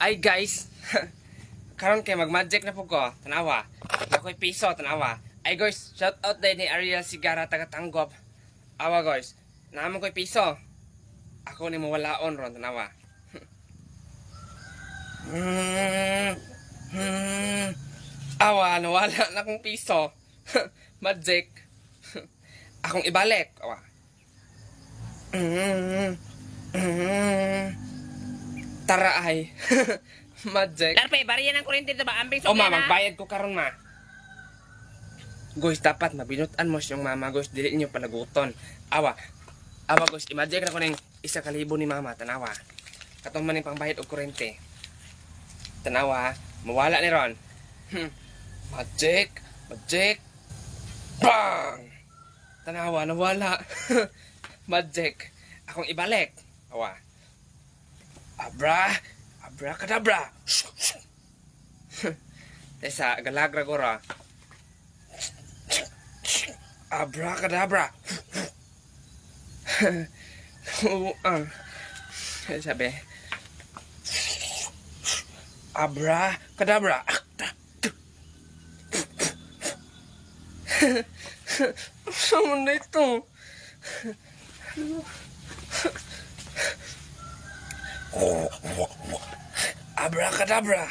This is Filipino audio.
Ay guys, karon kay mag-magic na po ko, tanawa. Nakoy piso, tanawa. Ay guys, shout out din ni Ariel Sigara taga Tanggop. Awa guys, naman ko'y piso. Ako ni mawalaon ron, tanawa. Awa, nawala na kong piso. Magic. Akong ibalik. Awa. Tara ay. Magic. Larpe, bariyan ng kurente dito ba? Ambing O sukyan ma, magbayad ko karon ma. Guys, dapat mabinutan mo siyang mama, guys. Dili niyo palaguton. Awa. Awa, guys. Imagine na ko ng 1,000 ni mama. Tanawa. Katong man yung pangbayad o kurente. Tanawa. Mawala ni Ron. Magic. Magic. Bang! Tanawa. Nawala. Magic. Akong ibalik. Awa. Abra. Abracadabra. Tesa, galagra gora. Abracadabra. Sabi. Abracadabra. Saan na ito? Abracadabra.